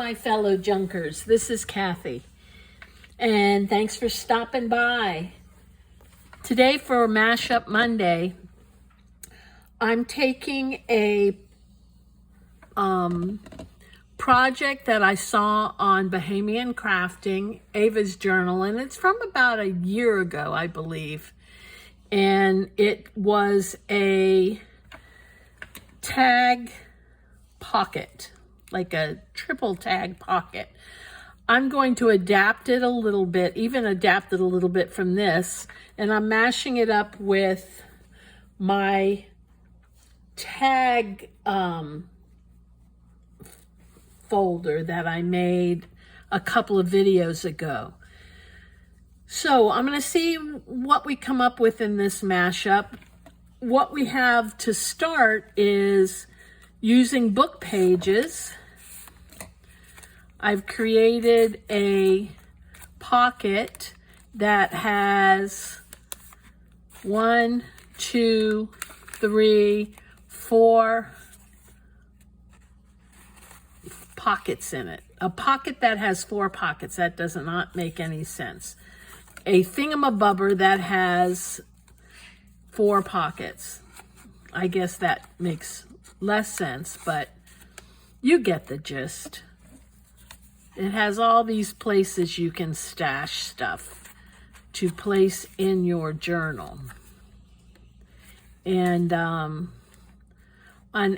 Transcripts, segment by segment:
my fellow junkers. This is Kathy, and thanks for stopping by. Today for Mashup Monday, I'm taking a project that I saw on Bahamian Crafting, Ava's journal, and it's from about a year ago, I believe. And it was a tag pocket, like a triple tag pocket. I'm going to adapt it a little bit, even adapt it a little bit from this, and I'm mashing it up with my tag folder that I made a couple of videos ago. So I'm going to see what we come up with in this mashup. What we have to start is using book pages. I've created a pocket that has 1, 2, 3, 4 pockets in it. A pocket that has 4 pockets, that does not make any sense. A thingamabobber that has 4 pockets. I guess that makes less sense, but you get the gist. It has all these places you can stash stuff to place in your journal. And on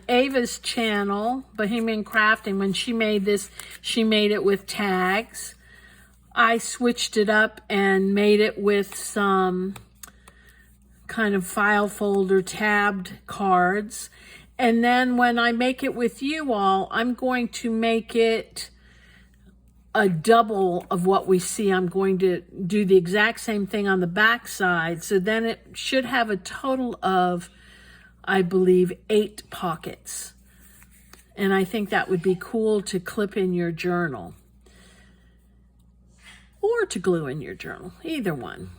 Ava's channel, Bahamian Crafting, when she made this, she made it with tags. I switched it up and made it with some kind of file folder tabbed cards. And then when I make it with you all, I'm going to make it a double of what we see. I'm going to do the exact same thing on the back side. So then it should have a total of, I believe, 8 pockets. And I think that would be cool to clip in your journal. Or to glue in your journal, either one.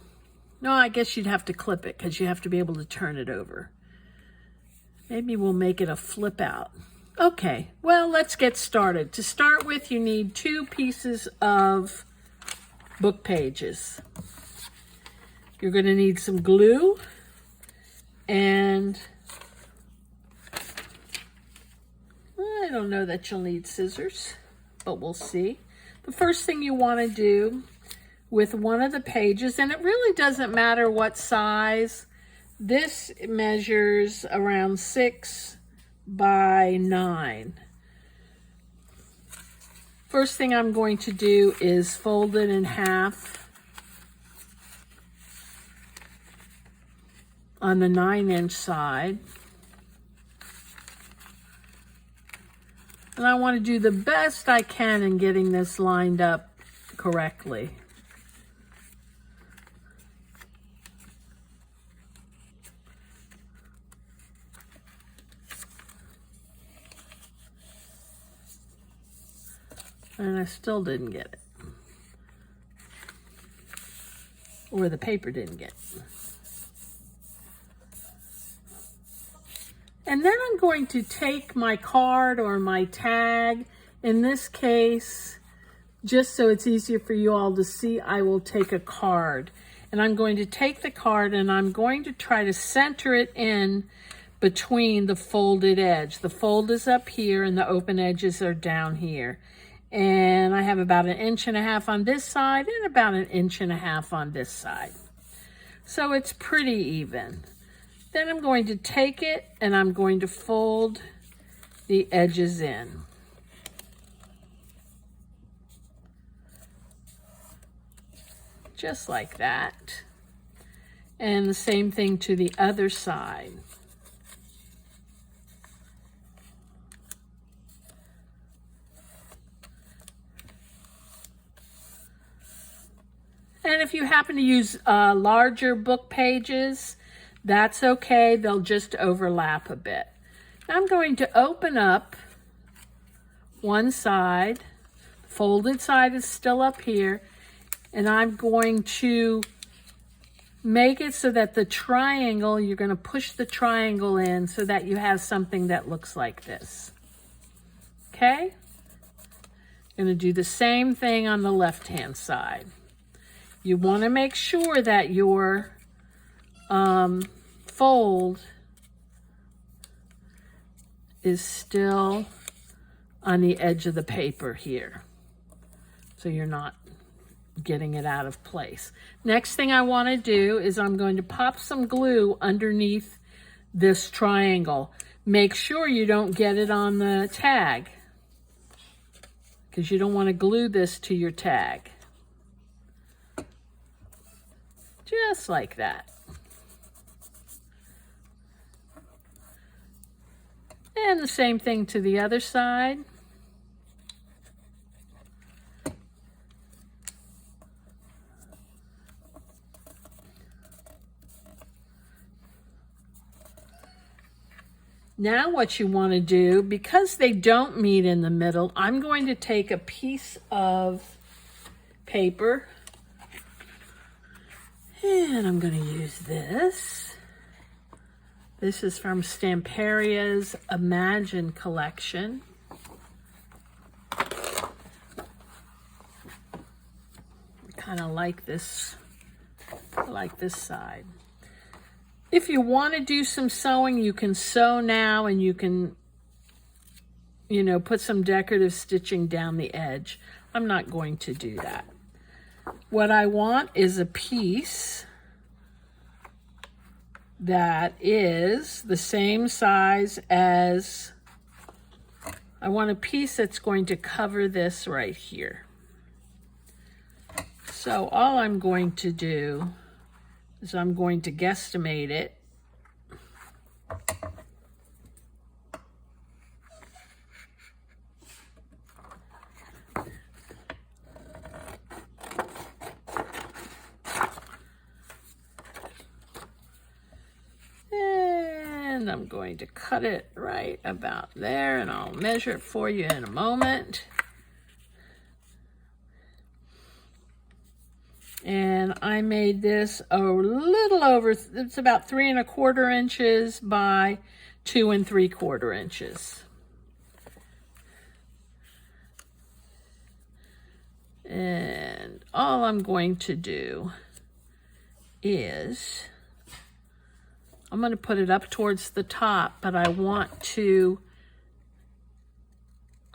No, I guess you'd have to clip it because you have to be able to turn it over. Maybe we'll make it a flip out. Okay, well, let's get started. To start with, you need 2 pieces of book pages. You're going to need some glue and I don't know that you'll need scissors, but we'll see. The first thing you want to do with one of the pages, and it really doesn't matter what size, this measures around 6 by 9. First thing I'm going to do is fold it in half on the 9-inch side. And I want to do the best I can in getting this lined up correctly. And I still didn't get it. Or the paper didn't get it. And then I'm going to take my card or my tag. In this case, just so it's easier for you all to see, I will take a card. And I'm going to take the card and I'm going to try to center it in between the folded edge. The fold is up here and the open edges are down here. And I have about 1.5 inches on this side and about 1.5 inches on this side. So it's pretty even. Then I'm going to take it and I'm going to fold the edges in. Just like that. And the same thing to the other side. And if you happen to use larger book pages, that's okay. They'll just overlap a bit. Now I'm going to open up one side. The folded side is still up here. And I'm going to make it so that the triangle, you're going to push the triangle in so that you have something that looks like this. Okay? Going to do the same thing on the left-hand side. You want to make sure that your fold is still on the edge of the paper here, so you're not getting it out of place. Next thing I want to do is I'm going to pop some glue underneath this triangle. Make sure you don't get it on the tag, because you don't want to glue this to your tag. Just like that. And the same thing to the other side. Now what you want to do, because they don't meet in the middle, I'm going to take a piece of paper and I'm going to use this. This is from Stamparia's Imagine collection. Kind of like this, I like this side. If you want to do some sewing, you can sew now, and you can, you know, put some decorative stitching down the edge. I'm not going to do that. What I want is a piece that is the same size as, I want a piece that's going to cover this right here. So all I'm going to do is I'm going to guesstimate it. And I'm going to cut it right about there, and I'll measure it for you in a moment. And I made this a little over, it's about 3 1/4 inches by 2 3/4 inches. And all I'm going to do is, I'm going to put it up towards the top, but I want to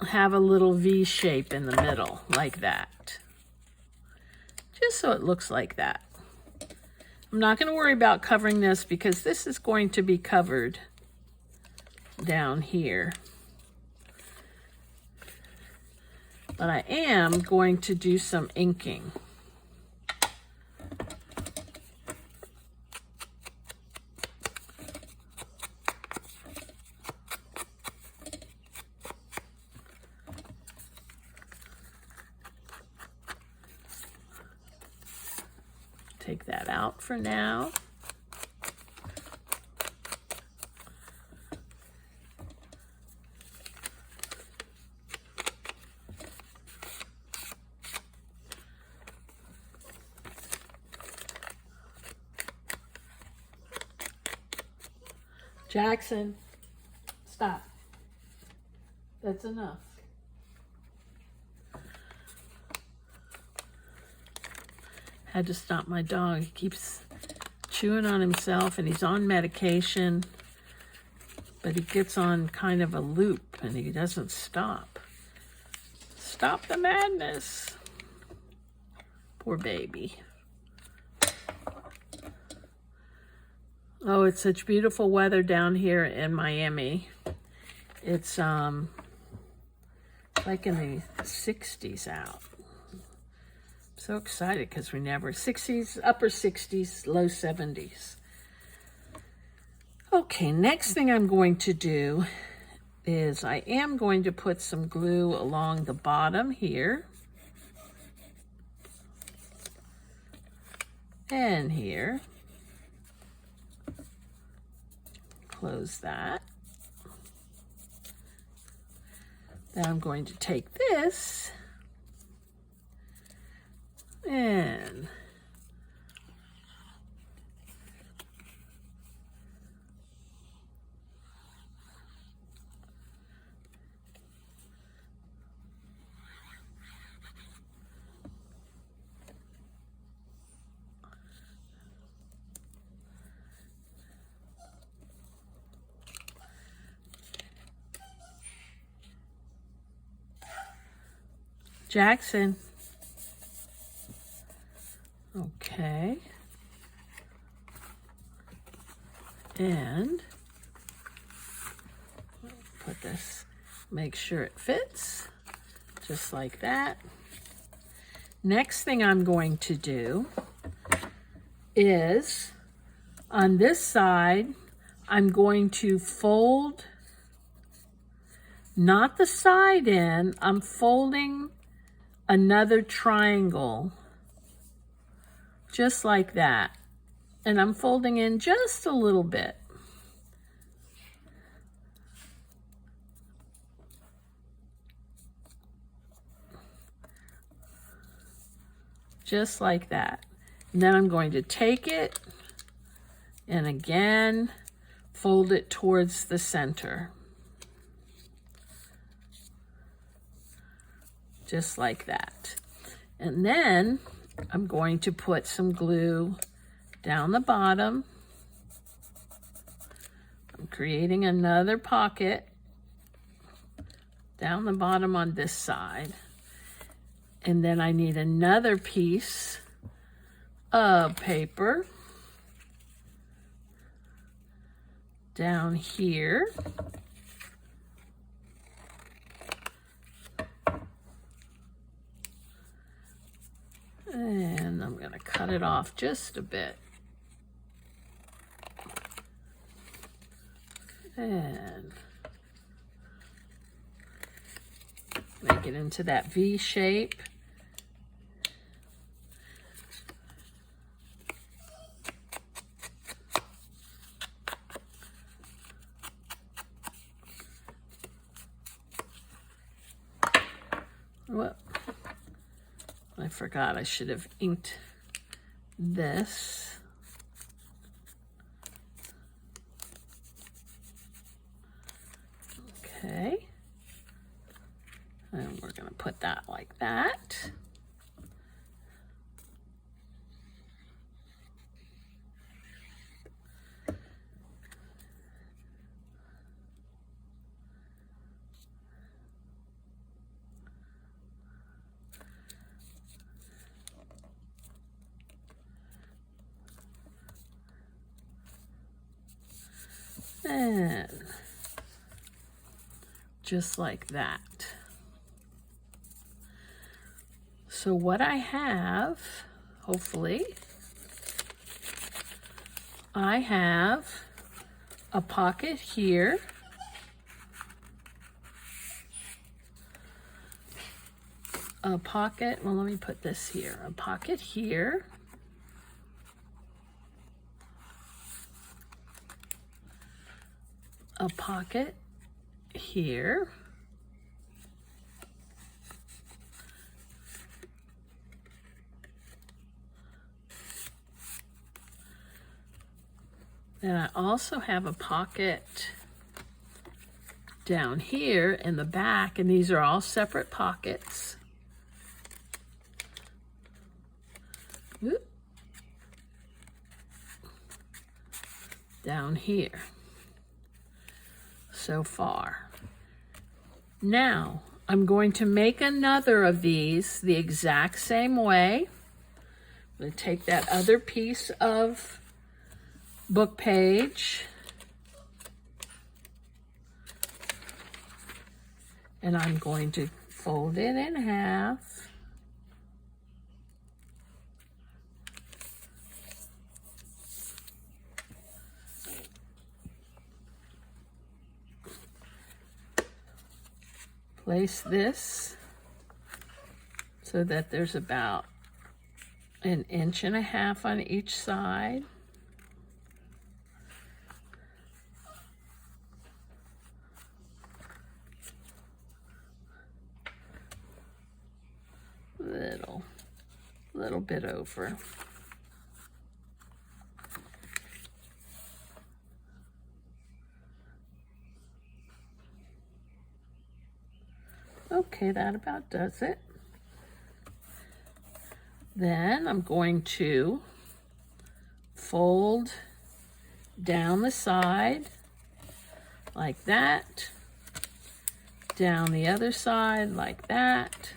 have a little V shape in the middle, like that. Just so it looks like that. I'm not going to worry about covering this because this is going to be covered down here. But I am going to do some inking. Take that out for now. Jackson, stop. That's enough. Had to stop my dog. He keeps chewing on himself, and he's on medication, but he gets on kind of a loop and he doesn't stop. Stop the madness. Poor baby. Oh, it's such beautiful weather down here in Miami. It's like in the 60s out. So excited because we never, 60s, upper 60s, low 70s. Okay, next thing I'm going to do is I am going to put some glue along the bottom here. And here. Close that. Then I'm going to take this and Jackson. Okay. And put this, make sure it fits, just like that. Next thing I'm going to do is, on this side, I'm going to fold, not the side in, I'm folding another triangle, just like that. And I'm folding in just a little bit. Just like that. And then I'm going to take it and again fold it towards the center. Just like that. And then I'm going to put some glue down the bottom. I'm creating another pocket down the bottom on this side. And then I need another piece of paper down here. And I'm going to cut it off just a bit. And make it into that V shape. Whoop. I forgot I should have inked this. Okay. And we're going to put that like that. And just like that. So what I have, hopefully, I have a pocket here. A pocket, well, let me put this here. A pocket here. A pocket here. Then I also have a pocket down here in the back, and these are all separate pockets. Oop. Down here. So far. Now, I'm going to make another of these the exact same way. I'm going to take that other piece of book page and I'm going to fold it in half. Place this so that there's about 1.5 inches on each side. Little bit over. Okay, that about does it. Then I'm going to fold down the side like that, down the other side like that,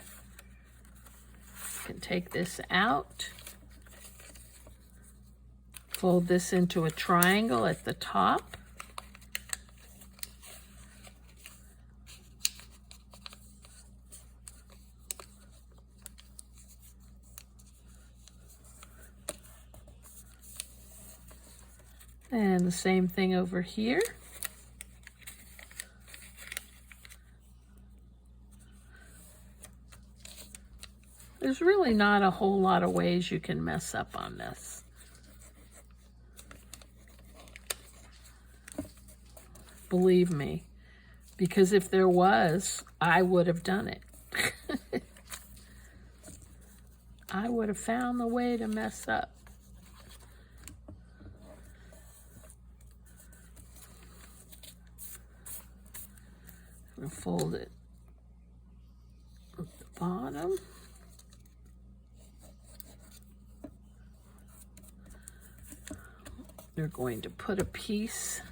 can take this out, fold this into a triangle at the top. And the same thing over here. There's really not a whole lot of ways you can mess up on this. Believe me, because if there was, I would have done it. I would have found the way to mess up. I'm going to fold it at the bottom. You're going to put a piece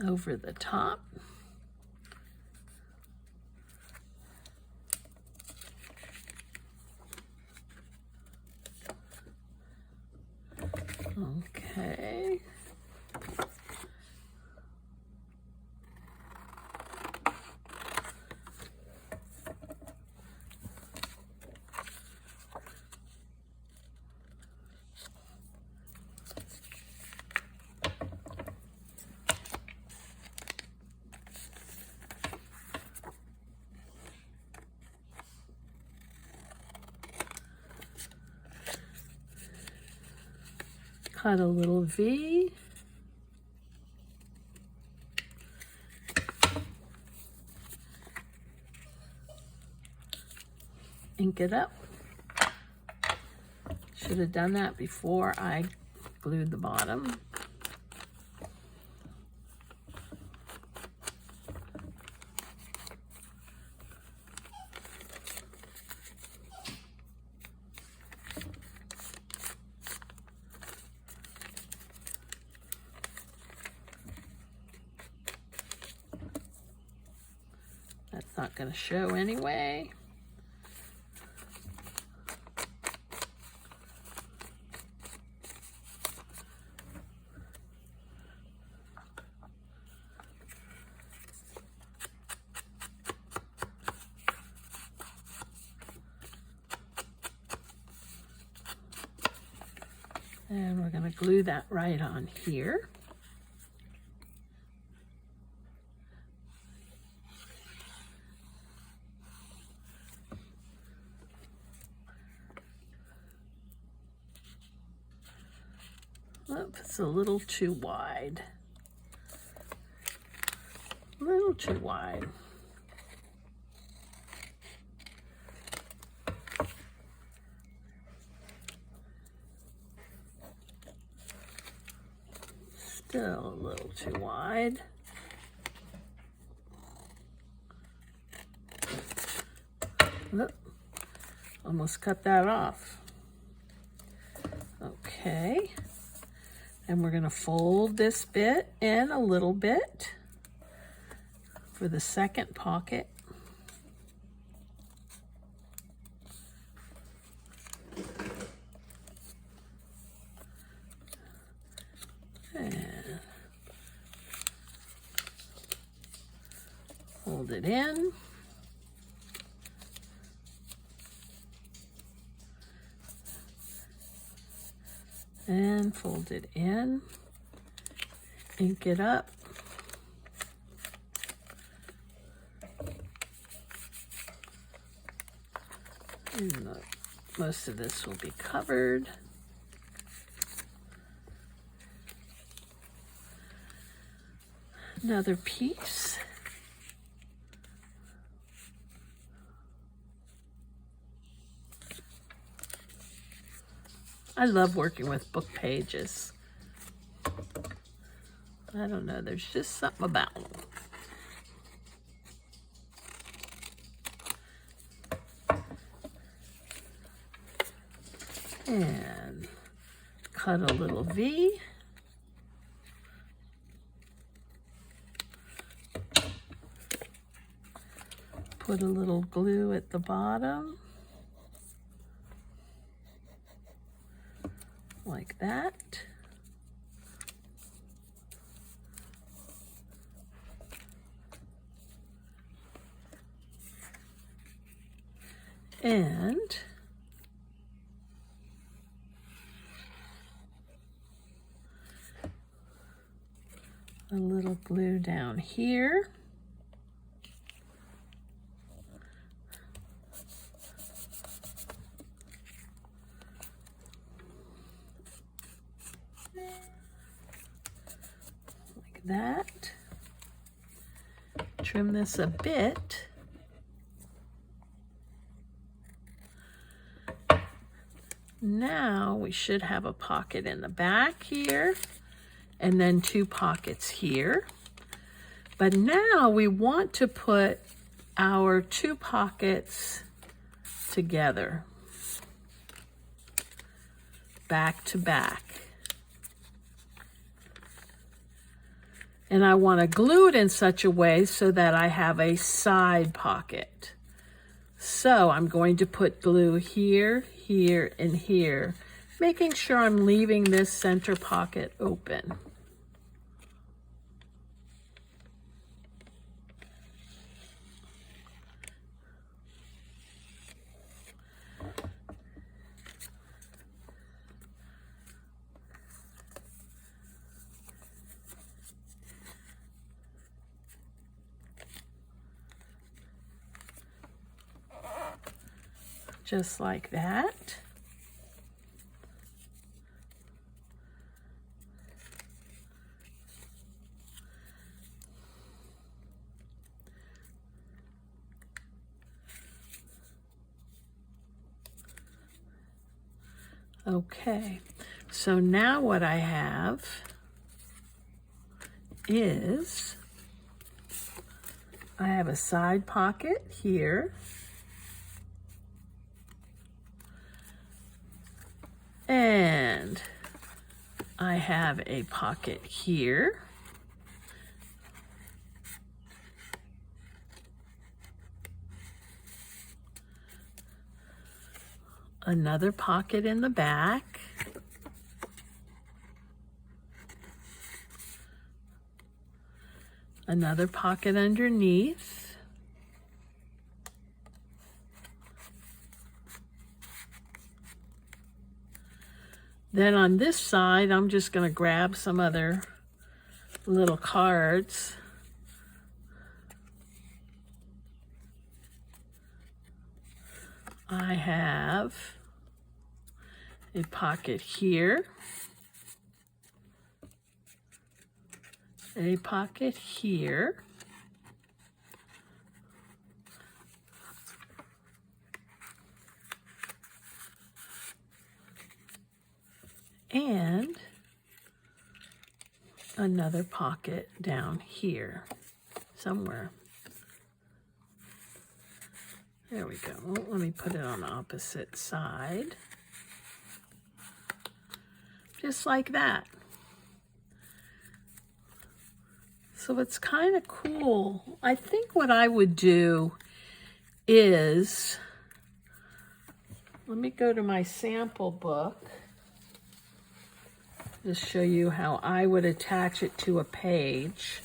over the top. Okay. Cut a little V. Ink it up. Should have done that before I glued the bottom. That's not going to show anyway. And we're going to glue that right on here. Oop, it's a little too wide. A little too wide. Still a little too wide. Oop, almost cut that off. Okay. And we're going to fold this bit in a little bit for the second pocket. And fold it in. And fold it in, ink it up, and most of this will be covered. Another piece. I love working with book pages. I don't know, there's just something about them. And cut a little V. put a little glue at the bottom, like that. And a little glue down here. Like that. Trim this a bit. Now we should have a pocket in the back here, and then 2 pockets here. But now we want to put our 2 pockets together, back to back. And I want to glue it in such a way so that I have a side pocket. So I'm going to put glue here, here, and here, making sure I'm leaving this center pocket open. Just like that. Okay, so now what I have is I have a side pocket here. And I have a pocket here. Another pocket in the back. Another pocket underneath. Then on this side, I'm just going to grab some other little cards. I have a pocket here, a pocket here, and another pocket down here somewhere. There we go. Let me put it on the opposite side. Just like that. So it's kind of cool. I think what I would do is, let me go to my sample book. Just show you how I would attach it to a page.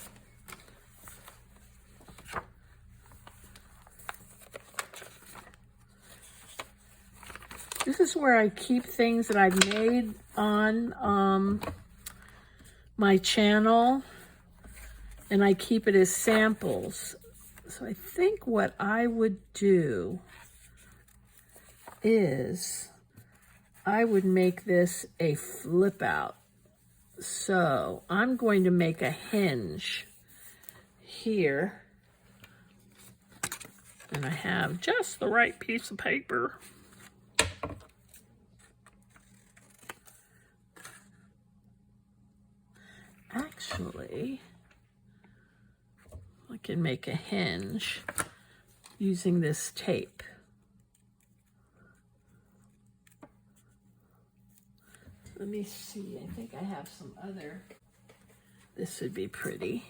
This is where I keep things that I've made on my channel, and I keep it as samples. So I think what I would do is I would make this a flip out. So I'm going to make a hinge here, and I have just the right piece of paper. Actually, I can make a hinge using this tape. Let me see, I think I have some other, this would be pretty.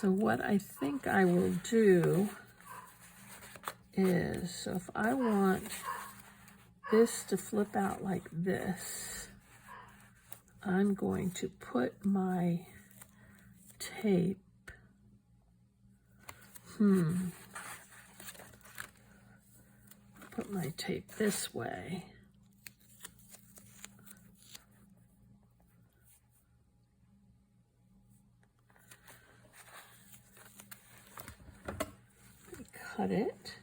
So what I think I will do is, so if I want this to flip out like this, I'm going to put my tape, put my tape this way. Cut it.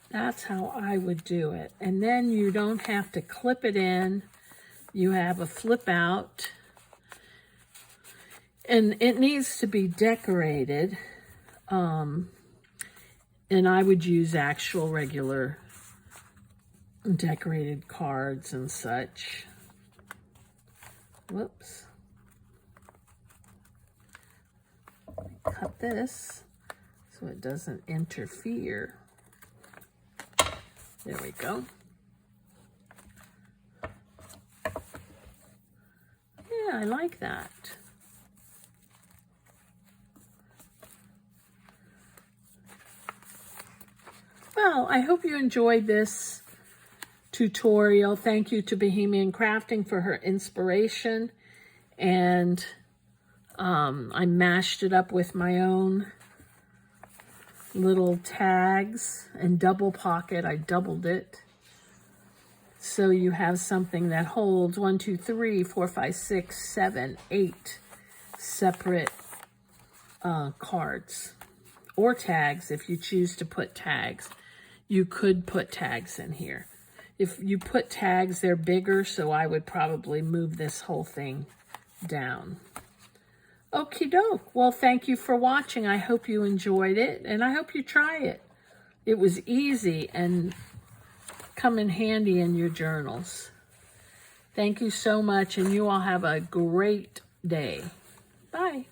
That's how I would do it. And then you don't have to clip it in. You have a flip out. And it needs to be decorated. And I would use actual regular decorated cards and such. Whoops. Cut this so it doesn't interfere. There we go. Yeah, I like that. Well, I hope you enjoyed this tutorial. Thank you to Bohemian Crafting for her inspiration. And I mashed it up with my own little tags and double pocket. I doubled it. So you have something that holds 1, 2, 3, 4, 5, 6, 7, 8 separate cards or tags if you choose to put tags. You could put tags in here. If you put tags, they're bigger, so I would probably move this whole thing down. Okie doke. Well, thank you for watching. I hope you enjoyed it, and I hope you try it. It was easy and come in handy in your journals. Thank you so much, and you all have a great day. Bye.